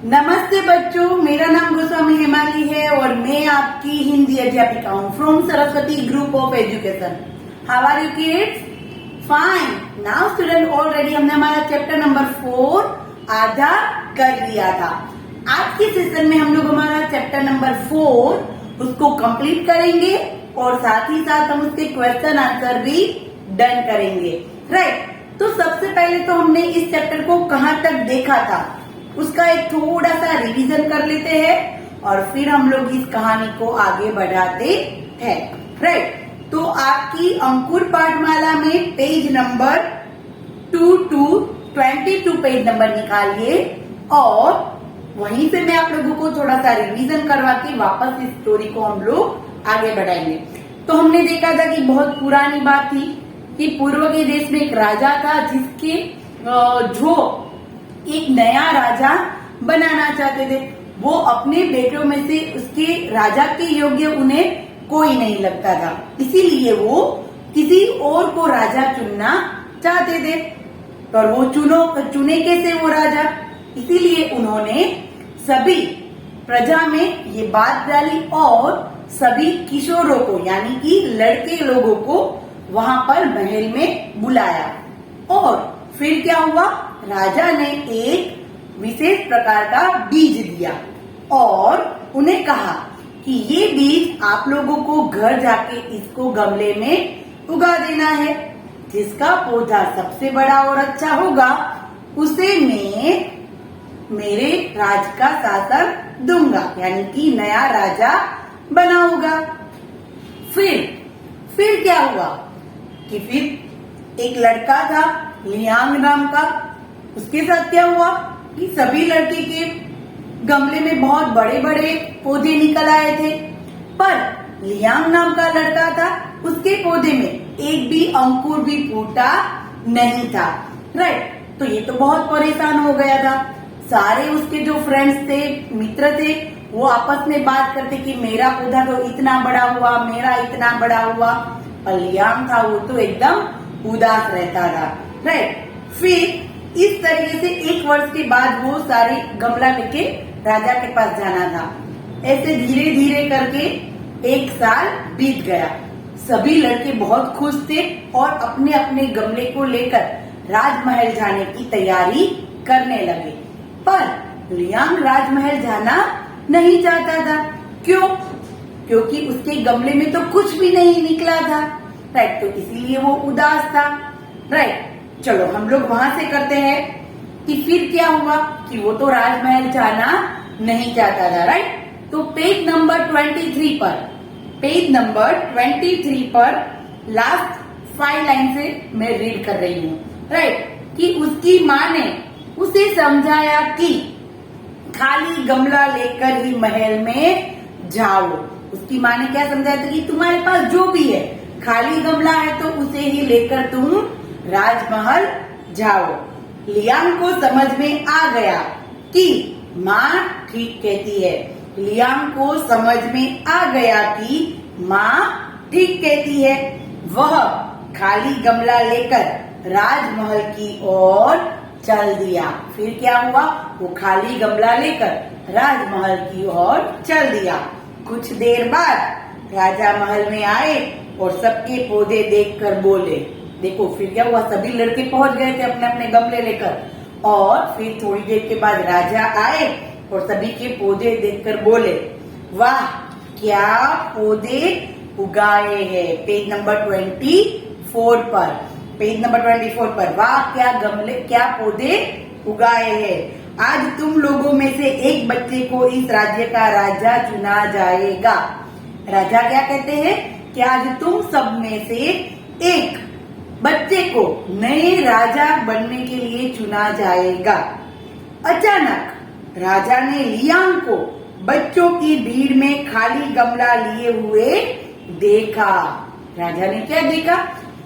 नमस्ते बच्चों, मेरा नाम गोस्वामी हेमाली है और मैं आपकी हिंदी अध्यापिका हूँ from Saraswati group of education. How are you kids? Fine. Now student, already हमने हमारा चैप्टर नंबर 4 आधा कर लिया था। आज के सेशन में हम लोग हमारा चैप्टर नंबर 4 उसको कंप्लीट करेंगे और साथ ही साथ हम उसके क्वेश्चन आंसर भी डन करेंगे। राइट, तो सबसे पहले तो हमने इस चैप्टर को कहाँ तक देखा था उसका एक थोड़ा सा रिवीजन कर लेते हैं और फिर हम लोग इस कहानी को आगे बढ़ाते हैं। राइट, तो आपकी अंकुर पाठमाला में page number 2 to 22 page number निकालिए और वहीं से मैं आप लोगों को थोड़ा सा रिवीजन करवा के वापस इस स्टोरी को हम लोग आगे बढ़ाएंगे। तो हमने देखा था कि बहुत पुरानी बात थी कि पूर्व के देश में एक राजा था जिसके जो एक नया राजा बनाना चाहते थे। वो अपने बेटों में से उसके राजा के योग्य उन्हें कोई नहीं लगता था, इसीलिए वो किसी और को राजा चुनना चाहते थे। पर वो चुने कैसे वो राजा? इसीलिए उन्होंने सभी प्रजा में ये बात डाली और सभी किशोरों को यानी कि लड़के लोगों को वहां पर महल में बुलाया और फिर क्या हुआ? राजा ने एक विशेष प्रकार का बीज दिया और उन्हें कहा कि ये बीज आप लोगों को घर जाके इसको गमले में उगा देना है। जिसका पौधा सबसे बड़ा और अच्छा होगा उसे मैं मेरे राज का शासन दूंगा, यानी कि नया राजा बनाऊंगा। फिर क्या हुआ कि फिर एक लड़का था लियांग नाम का। उसके साथ क्या हुआ कि सभी लड़के के गमले में बहुत बड़े बड़े पौधे निकल आए थे, पर लियांग नाम का लड़का था, उसके पौधे में एक भी अंकुर भी फूटा नहीं था। राइट, तो ये तो बहुत परेशान हो गया था। सारे उसके जो फ्रेंड्स थे, मित्र थे, वो आपस में बात करते कि मेरा पौधा तो इतना बड़ा हुआ, मेरा इतना बड़ा हुआ। और लियांग था वो तो एकदम उदास रहता था। राइट, फिर इस तरीके से 1 वर्ष के बाद वो सारे गमला लेके राजा के पास जाना था। ऐसे धीरे धीरे करके 1 साल बीत गया। सभी लड़के बहुत खुश थे और अपने अपने गमले को लेकर राजमहल जाने की तैयारी करने लगे। पर लियांग राजमहल जाना नहीं चाहता था। क्यों? क्योंकि उसके गमले में तो कुछ भी नहीं निकला था। राइट, तो इसीलिए वो उदास था। राइट, चलो हम लोग वहां से करते हैं कि फिर क्या हुआ कि वो तो राजमहल जाना नहीं चाहता था। राइट, तो पेज नंबर 23 पर लास्ट 5 लाइन से मैं रीड कर रही हूँ। राइट, कि उसकी माँ ने उसे समझाया कि खाली गमला लेकर ही महल में जाओ। उसकी माँ ने क्या समझाया था कि तुम्हारे पास जो भी है, खाली गमला है तो उसे ही लेकर तुम राजमहल जाओ। लियांग को समझ में आ गया कि माँ ठीक कहती है। लियांग को समझ में आ गया कि माँ ठीक कहती है। वह खाली गमला लेकर राजमहल की ओर चल दिया। फिर क्या हुआ? वो खाली गमला लेकर राजमहल की ओर चल दिया। कुछ देर बाद राजा महल में आए और सबके पौधे देखकर बोले। देखो फिर क्या हुआ? सभी लड़के पहुंच गए थे अपने अपने गमले लेकर और फिर थोड़ी देर के बाद राजा आए और सभी के पौधे देखकर बोले, वाह क्या पौधे उगाए हैं। पेज नंबर 24 पर वाह क्या पौधे उगाए हैं। आज तुम लोगों में से एक बच्चे को इस राज्य का राजा चुना जाएगा। राजा क्या कहते हैं कि आज तुम सब में से एक बच्चे को नए राजा बनने के लिए चुना जाएगा। अचानक राजा ने लियांग को बच्चों की भीड़ में खाली गमला लिए हुए देखा। राजा ने क्या देखा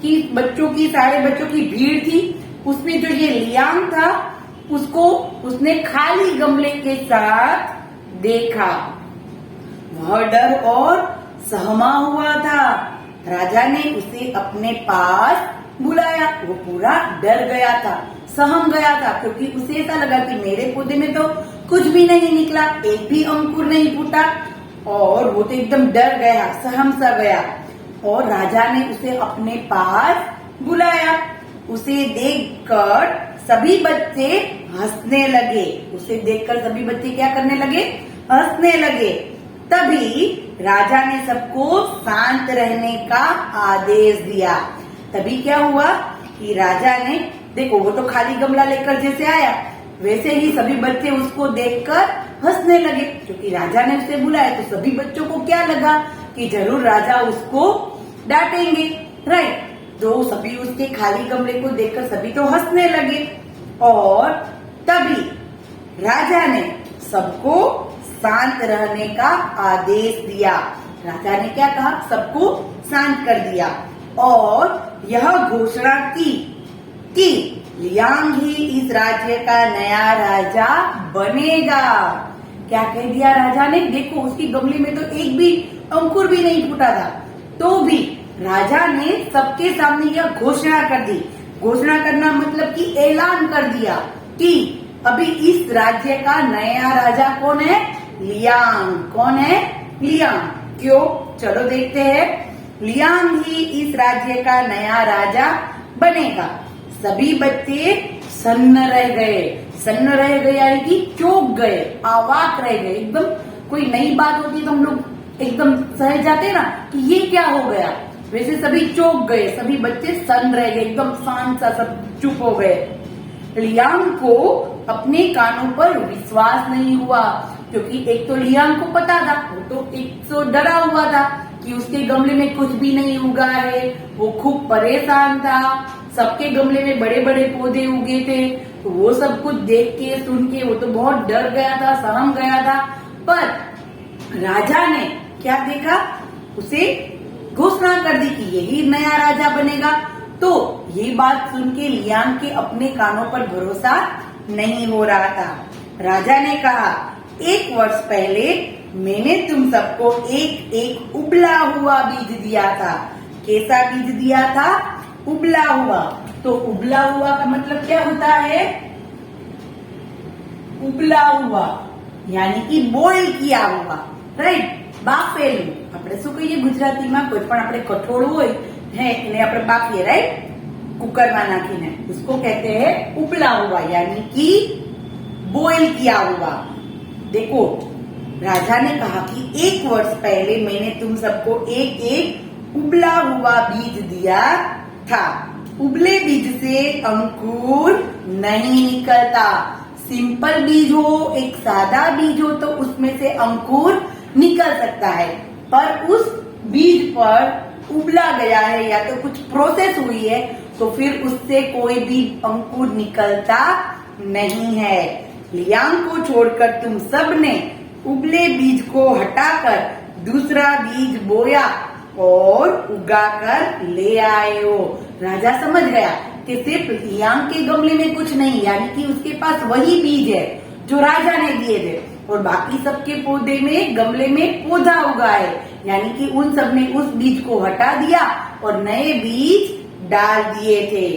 कि सारे बच्चों की भीड़ थी, उसमें जो ये लियांग था उसको उसने खाली गमले के साथ देखा। वह डर और सहमा हुआ था। राजा ने उसे अपने पास बुलाया। वो पूरा डर गया था, सहम गया था, क्योंकि उसे ऐसा लगा कि मेरे पौधे में तो कुछ भी नहीं निकला, एक भी अंकुर नहीं फूटा और वो तो एकदम डर गया, सहम सा गया। और राजा ने उसे अपने पास बुलाया। उसे देखकर सभी बच्चे हंसने लगे। उसे देखकर सभी बच्चे क्या करने लगे? हंसने लगे। तभी राजा ने सबको शांत रहने का आदेश दिया। तभी क्या हुआ कि राजा ने, देखो वो तो खाली गमला लेकर जैसे आया, वैसे ही सभी बच्चे उसको देखकर हंसने लगे, क्योंकि राजा ने उसे बुलाया। तो सभी बच्चों को क्या लगा कि जरूर राजा उसको डांटेंगे, राइट। तो सभी उसके खाली गमले को देखकर सभी तो हंसने लगे। और तभी राजा ने सबको शांत रहने का आदेश दिया। राजा ने क्या कहा? सबको शांत कर दिया और यह घोषणा की कि लियांग ही इस राज्य का नया राजा बनेगा। क्या कह दिया राजा ने? देखो उसकी गमले में तो एक भी अंकुर भी नहीं फूटा था, तो भी राजा ने सबके सामने यह घोषणा कर दी। घोषणा करना मतलब कि ऐलान कर दिया कि अभी इस राज्य का नया राजा कौन है? लियांग। कौन है? लियांग। क्यों? चलो देखते हैं। लियांग ही इस राज्य का नया राजा बनेगा। सभी बच्चे सन्न रह गए। सन्न रह गए यानी कि चौंक गए, अवाक रह गए। एकदम कोई नई बात होती है तो हम लोग एकदम सहज जाते हैं ना कि ये क्या हो गया, वैसे सभी चौंक गए। सभी बच्चे सन्न रह गए, एकदम शांत सा, सब चुप हो गए। लियांग को अपने कानों पर विश्वास नहीं हुआ, क्योंकि एक तो लियांग को पता था, वो तो एक तो डरा हुआ था कि उसके गमले में कुछ भी नहीं उगा है। वो खूब परेशान था। सबके गमले में बड़े बड़े पौधे उगे थे, तो वो सब कुछ देख के सुन के वो तो बहुत डर गया था, सहम गया था। पर राजा ने क्या देखा? उसे घोषणा कर दी कि यही नया राजा बनेगा। तो ये बात सुन के लियांग के अपने कानों पर भरोसा नहीं हो रहा था। राजा ने कहा, 1 वर्ष पहले मैंने तुम सबको एक एक उबला हुआ बीज दिया था। कैसा बीज दिया था? उबला हुआ। तो उबला हुआ का मतलब क्या होता है? उबला हुआ यानी कि બોઇલ किया हुआ, રાઈટ। બાફેલું આપણે શું કહીએ ગુજરાતીમાં? કોઈ પણ આપણે કઠોળ હોય હે એને આપણે બાફીએ, રાઈટ, કુકરમાં નાખીને, उसको कहते हैं उबला हुआ यानी कि બોઇલ किया हुआ। देखो राजा ने कहा कि 1 वर्ष पहले मैंने तुम सबको एक एक उबला हुआ बीज दिया था। उबले बीज से अंकुर नहीं निकलता। सिंपल बीज हो, एक सादा बीज हो तो उसमें से अंकुर निकल सकता है, पर उस बीज पर उबला गया है या तो कुछ प्रोसेस हुई है तो फिर उससे कोई भी अंकुर निकलता नहीं है। लियांग को छोड़कर तुम सब ने उबले बीज को हटाकर दूसरा बीज बोया और उगाकर ले आए हो। राजा समझ गया कि सिर्फ लियांग के गमले में कुछ नहीं, यानी कि उसके पास वही बीज है जो राजा ने दिए थे, और बाकी सबके पौधे में, गमले में पौधा उगा है, यानी कि उन सब ने उस बीज को हटा दिया और नए बीज डाल दिए थे,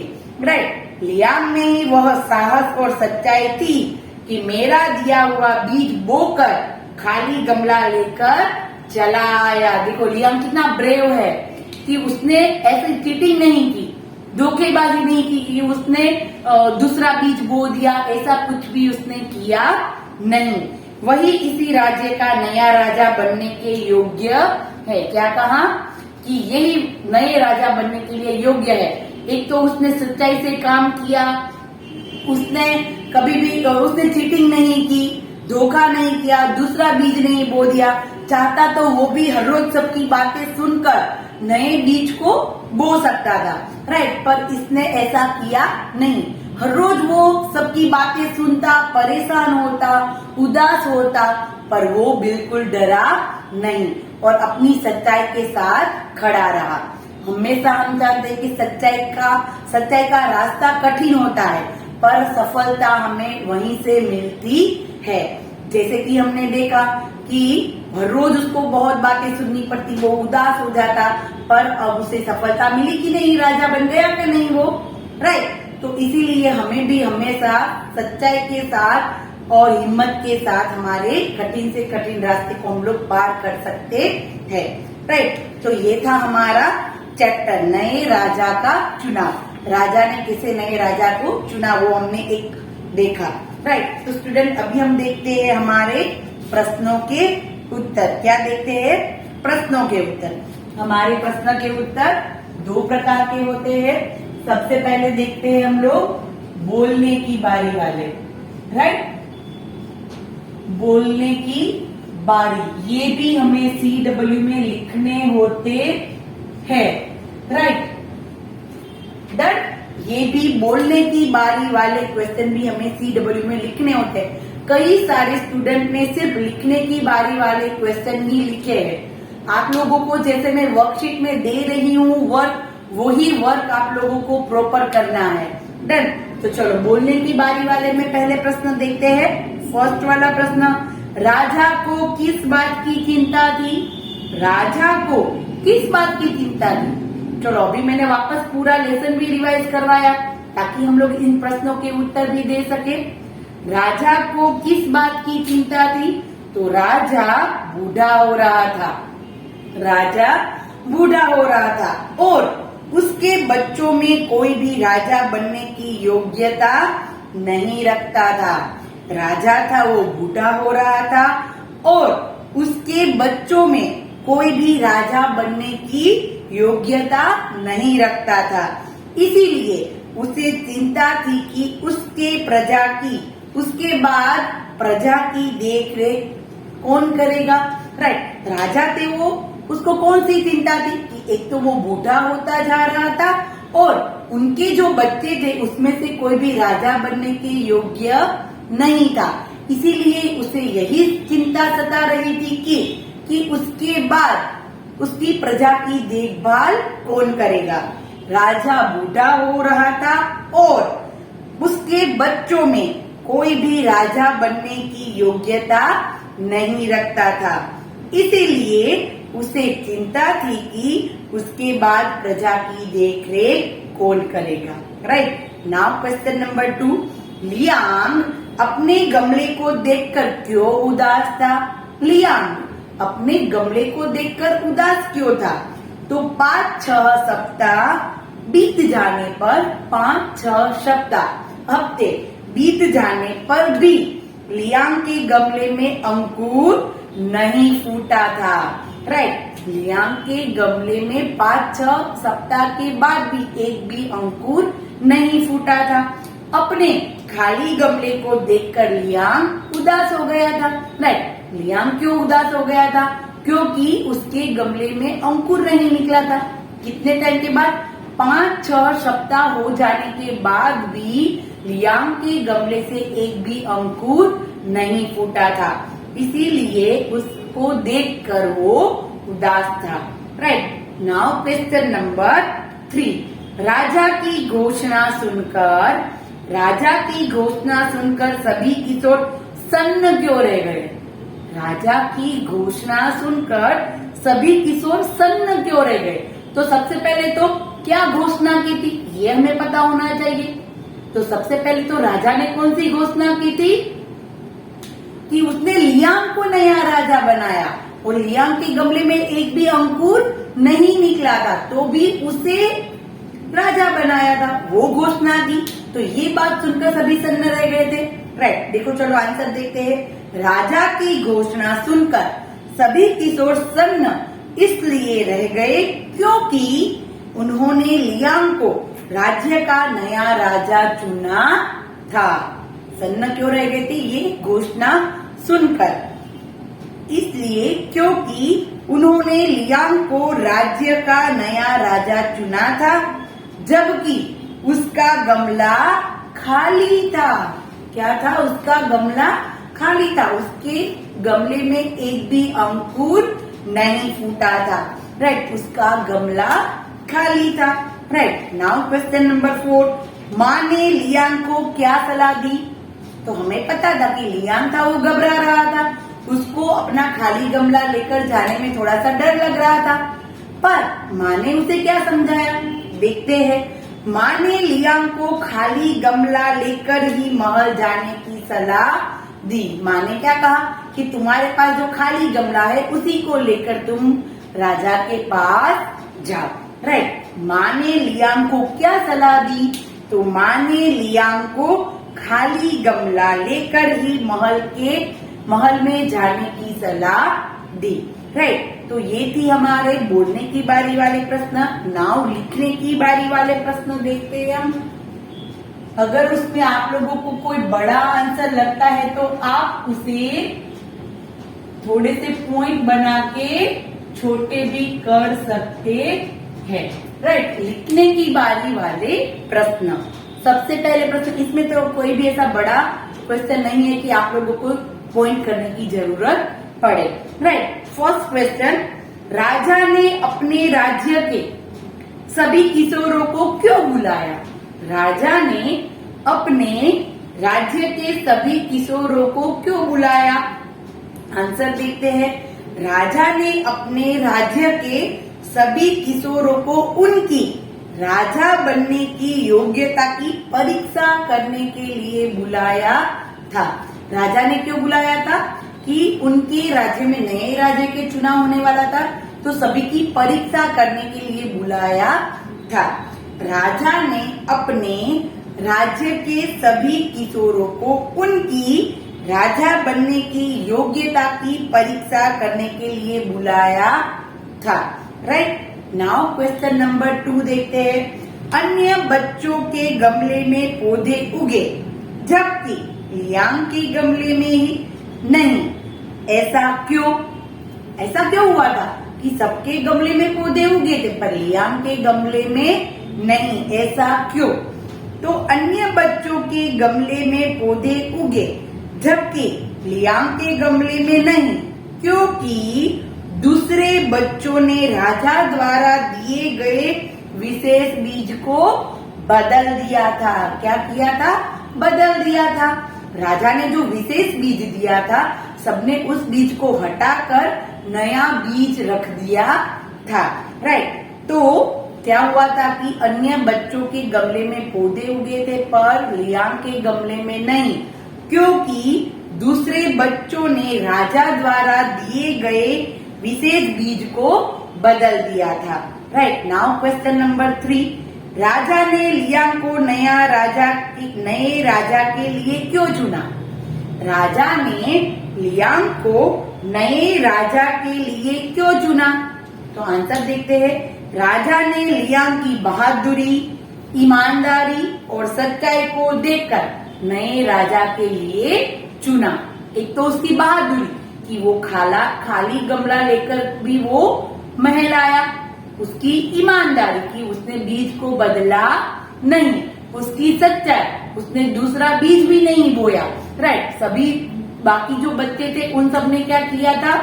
राइट। लियांग में ही वह साहस और सच्चाई थी कि मेरा दिया हुआ बीज बोकर खाली गमला लेकर चला आया। देखो लियांग कितना ब्रेव है कि उसने ऐसी चीटिंग नहीं की, धोखेबाजी नहीं की कि उसने दूसरा बीज बो दिया, ऐसा कुछ भी उसने किया नहीं। वही इसी राज्य का नया राजा बनने के योग्य है। क्या कहा? कि यही नए राजा बनने के लिए योग्य है। एक तो उसने सच्चाई से काम किया, उसने कभी भी उसने चीटिंग नहीं की, धोखा नहीं किया, दूसरा बीज नहीं बो दिया। चाहता तो वो भी हर रोज सबकी बातें सुनकर नए बीज को बो सकता था, राइट, पर इसने ऐसा किया नहीं। हर रोज वो सबकी बातें सुनता, परेशान होता, उदास होता, पर वो बिल्कुल डरा नहीं और अपनी सच्चाई के साथ खड़ा रहा। हमेशा हम जानते हैं कि सच्चाई का रास्ता कठिन होता है, पर सफलता हमें वहीं से मिलती है। जैसे कि हमने देखा कि हर रोज उसको बहुत बातें सुननी पड़ती, वो उदास हो जाता, पर अब उसे सफलता मिली कि नहीं, राजा बन गया कि नहीं वो, राइट। तो इसीलिए हमें भी हमेशा सच्चाई के साथ और हिम्मत के साथ हमारे कठिन से कठिन रास्ते को हम लोग पार कर सकते हैं। राइट, तो ये था हमारा चैप्टर नए राजा का चुनाव। राजा ने किसे नए राजा को चुना वो हमने एक देखा। राइट, तो स्टूडेंट अभी हम देखते हैं हमारे प्रश्नों के उत्तर। क्या देखते हैं? प्रश्नों के उत्तर। हमारे प्रश्न के उत्तर दो प्रकार के होते हैं। सबसे पहले देखते हैं हम लोग बोलने की बारी वाले। राइट, बोलने की बारी, ये भी हमें CW में लिखने होते हैं। Right, done. ये भी बोलने की बारी वाले क्वेश्चन भी हमें CW में लिखने होते हैं। कई सारे स्टूडेंट ने सिर्फ लिखने की बारी वाले क्वेश्चन ही लिखे हैं। आप लोगों को जैसे मैं वर्कशीट में दे रही हूँ वर्क, वही वर्क आप लोगों को प्रॉपर करना है। डन। तो चलो बोलने की बारी वाले में पहले प्रश्न देखते हैं। फर्स्ट वाला प्रश्न, राजा को किस बात की चिंता थी? राजा को किस बात की चिंता थी? चलो अभी मैंने वापस पूरा लेसन भी रिवाइज करवाया ताकि हम लोग इन प्रश्नों के उत्तर भी दे सके। राजा को किस बात की चिंता थी? तो राजा बूढ़ा हो रहा था। राजा बूढ़ा हो रहा था और उसके बच्चों में कोई भी राजा बनने की योग्यता नहीं रखता था। राजा था वो बूढ़ा हो रहा था और उसके बच्चों में कोई भी राजा बनने की योग्यता नहीं रखता था। इसीलिए उसे चिंता थी कि उसके बाद प्रजा की देखरेख कौन करेगा। राइट, राजा थे वो, उसको कौन सी चिंता थी कि एक तो वो बूढ़ा होता जा रहा था और उनके जो बच्चे थे उसमें से कोई भी राजा बनने के योग्य नहीं था। इसीलिए उसे यही चिंता सता रही थी कि उसके बाद उसकी प्रजा की देखभाल कौन करेगा। राजा बूढ़ा हो रहा था और उसके बच्चों में कोई भी राजा बनने की योग्यता नहीं रखता था। इसीलिए उसे चिंता थी कि उसके बाद प्रजा की देखरेख कौन करेगा। Right, now question number 2, Liang अपने गमले को देखकर क्यों उदास था? लियांग अपने गमले को देखकर उदास क्यों था? तो 5-6 सप्ताह बीत जाने पर, 5-6 सप्ताह हफ्ते बीत जाने पर भी लियांग के गमले में अंकुर नहीं फूटा था। राइट, लियांग के गमले में 5-6 सप्ताह के बाद भी एक भी अंकुर नहीं फूटा था। अपने खाली गमले को देखकर लियांग उदास हो गया था। राइट, लियांग क्यों उदास हो गया था? क्योंकि उसके गमले में अंकुर नहीं निकला था। कितने टाइम के बाद? 5-6 सप्ताह हो जाने के बाद भी लियांग के गमले से एक भी अंकुर नहीं फूटा था। इसीलिए उसको देखकर वो उदास था। राइट, नाउ क्वेश्चन नंबर 3, राजा की घोषणा सुनकर सभी किशोर सन्न क्यों रह गए? राजा की घोषणा सुनकर सभी किशोर सन्न क्यों रह गए? तो सबसे पहले तो क्या घोषणा की थी ये हमें पता होना चाहिए। तो सबसे पहले तो राजा ने कौन सी घोषणा की थी कि उसने लियांग को नया राजा बनाया और लियांग के गमले में एक भी अंकुर नहीं निकला था तो भी उसे राजा बनाया था, वो घोषणा की। तो ये बात सुनकर सभी सन्न रह गए थे। राइट, देखो चलो आंसर देखते हैं। राजा की घोषणा सुनकर सभी किशोर सन्न इसलिए रह गए क्योंकि उन्होंने लियांग को राज्य का नया राजा चुना था। सन्न क्यों रह गए थे? ये घोषणा सुनकर, इसलिए क्योंकि उन्होंने लियांग को राज्य का नया राजा चुना था जबकि उसका गमला खाली था। क्या था? उसका गमला खाली था, उसके गमले में एक भी अंकुर नहीं फूटा था। राइट, उसका गमला खाली था। राइट, नाउ क्वेश्चन नंबर 4, माँ ने लियांग को क्या सलाह दी? तो हमें पता था कि लियांग था वो घबरा रहा था, उसको अपना खाली गमला लेकर जाने में थोड़ा सा डर लग रहा था। पर माँ ने उसे क्या समझाया देखते हैं। माँ ने लियांग को खाली गमला लेकर ही महल जाने की सलाह दी। माँ ने क्या कहा कि तुम्हारे पास जो खाली गमला है उसी को लेकर तुम राजा के पास जाओ। राइट, माँ ने लियांग को क्या सलाह दी? तो माँ ने लियांग को खाली गमला लेकर ही महल में जाने की सलाह दी। राइट, तो ये थी हमारे बोलने की बारी वाले प्रश्न। नाउ लिखने की बारी वाले प्रश्न देखते हैं हम। अगर उसमें आप लोगों को कोई बड़ा आंसर लगता है तो आप उसे थोड़े से पॉइंट बना के छोटे भी कर सकते हैं। राइट, लिखने की बारी वाले प्रश्न। सबसे पहले प्रश्न, इसमें तो कोई भी ऐसा बड़ा क्वेश्चन नहीं है कि आप लोगों को पॉइंट करने की जरूरत पड़े। राइट, फर्स्ट क्वेश्चन, राजा ने अपने राज्य के सभी किशोरों को क्यों बुलाया? राजा ने अपने राज्य के सभी किशोरों को क्यों बुलाया? आंसर देखते हैं। राजा ने अपने राज्य के सभी किशोरों को उनकी राजा बनने की योग्यता की परीक्षा करने के लिए बुलाया था। राजा ने क्यों बुलाया था? कि उनके राज्य में नए राजा के चुनाव होने वाला था, तो सभी की परीक्षा करने के लिए बुलाया था। राजा ने अपने राज्य के सभी किशोरों को उनकी राजा बनने की योग्यता की परीक्षा करने के लिए बुलाया था। राइट, नाउ क्वेश्चन नंबर 2 देखते हैं। अन्य बच्चों के गमले में पौधे उगे जबकि लियांग के गमले में ही नहीं, ऐसा क्यों? ऐसा क्यों हुआ था कि सबके गमले में पौधे उगे थे पर लियांग के गमले में नहीं, ऐसा क्यों? तो अन्य बच्चों के गमले में पौधे उगे जबकि लियांग के गमले में नहीं, क्योंकि दूसरे बच्चों ने राजा द्वारा दिए गए विशेष बीज को बदल दिया था। क्या किया था? बदल दिया था। राजा ने जो विशेष बीज दिया था, सबने उस बीज को हटाकर नया बीज रख दिया था। राइट, तो क्या हुआ था कि अन्य बच्चों के गमले में पौधे उगे थे पर लियांग के गमले में नहीं, क्योंकि दूसरे बच्चों ने राजा द्वारा दिए गए विशेष बीज को बदल दिया था। राइट, नाउ क्वेश्चन नंबर 3, राजा ने लियांग को नए राजा के लिए क्यों चुना? राजा ने लियांग को नए राजा के लिए क्यों चुना? तो आंसर देखते हैं। राजा ने लियांग की बहादुरी, ईमानदारी और सच्चाई को देखकर नए राजा के लिए चुना। एक तो उसकी बहादुरी कि वो खाली गमला लेकर भी वो महल आया, उसकी ईमानदारी कि उसने बीज को बदला नहीं, उसकी सच्चाई, उसने दूसरा बीज भी नहीं बोया। राइट, सभी बाकी जो बच्चे थे उन सब ने क्या किया था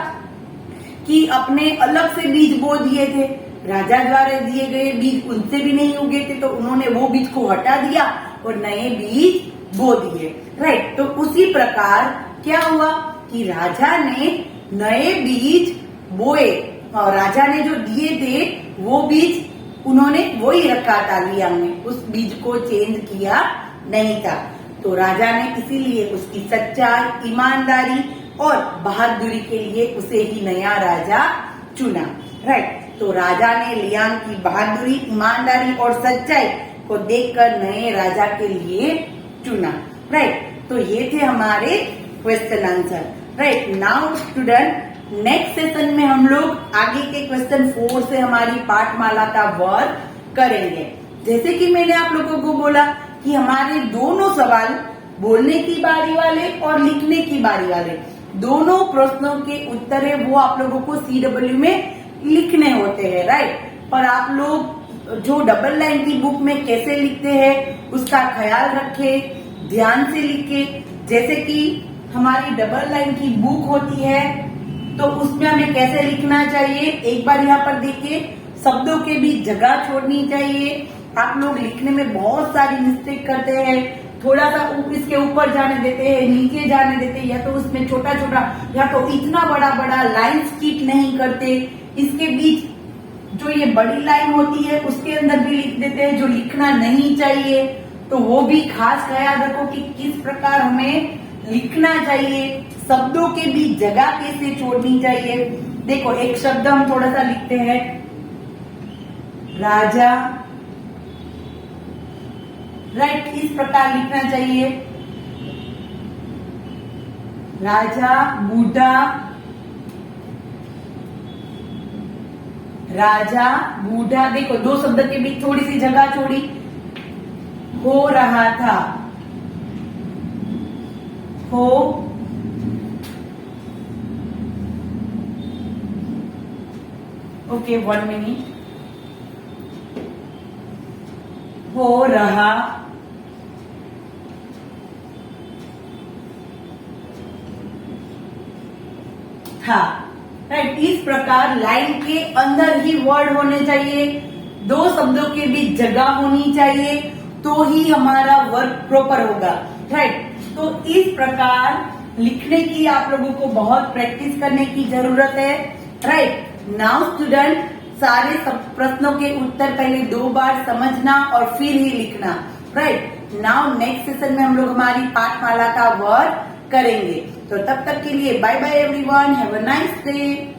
कि अपने अलग से बीज बो दिए थे। राजा द्वारा दिए गए बीज उनसे भी नहीं उगे थे, तो उन्होंने वो बीज को हटा दिया और नए बीज बो दिए। राइट, तो उसी प्रकार क्या हुआ कि राजा ने नए बीज बोए और राजा ने जो दिए थे वो बीज उन्होंने वही रखा था, लियांग ने उस बीज को चेंज किया नहीं था। तो राजा ने इसीलिए उसकी सच्चाई, ईमानदारी और बहादुरी के लिए उसे ही नया राजा चुना। राइट, तो राजा ने लियांग की बहादुरी, ईमानदारी और सच्चाई को देखकर नए राजा के लिए चुना। राइट, तो ये थे हमारे question answer. Right, now student, next session में हम लोग आगे के क्वेश्चन 4 से हमारी पाठमाला का वर्क करेंगे। जैसे कि मैंने आप लोगों को बोला कि हमारे दोनों सवाल, बोलने की बारी वाले और लिखने की बारी वाले, दोनों प्रश्नों के उत्तर है वो आप लोगों को CW में लिखने होते हैं। राइट, पर आप लोग जो डबल लाइन की बुक में कैसे लिखते हैं उसका ख्याल रखें, ध्यान से लिखें। जैसे कि हमारी डबल लाइन की बुक होती है तो उसमें हमें कैसे लिखना चाहिए, एक बार यहाँ पर देखिए, शब्दों के बीच जगह छोड़नी चाहिए। आप लोग लिखने में बहुत सारी मिस्टेक करते हैं, थोड़ा सा इसके ऊपर जाने देते हैं, नीचे जाने देते हैं, या तो उसमें छोटा छोटा या तो इतना बड़ा बड़ा लाइन स्किप नहीं करते। इसके बीच जो ये बड़ी लाइन होती है उसके अंदर भी लिख देते हैं जो लिखना नहीं चाहिए। तो वो भी खास ख्याल रखो कि किस प्रकार हमें लिखना चाहिए, शब्दों के बीच जगह कैसे छोड़नी चाहिए। देखो एक शब्द हम थोड़ा सा लिखते हैं, राजा, राइट, इस प्रकार लिखना चाहिए। राजा, बूढ़ा, राजा, बूढ़ा, देखो दो शब्द के बीच थोड़ी सी जगह छोड़ी। हो रहा था, हो, ओके 1 मिनट, हो रहा, था, राइट। इस प्रकार लाइन के अंदर ही वर्ड होने चाहिए, दो शब्दों के बीच जगह होनी चाहिए, तो ही हमारा वर्क प्रॉपर होगा, राइट। तो इस प्रकार लिखने की आप लोगों को बहुत प्रैक्टिस करने की जरूरत है, राइट। नाउ स्टूडेंट, सारे सब प्रश्नों के उत्तर पहले 2 बार समझना और फिर ही लिखना, राइट। नाउ नेक्स्ट सेशन में हम लोग हमारी पाठमाला का वर्क करेंगे। तो तब तक के लिए bye bye everyone, have a nice day.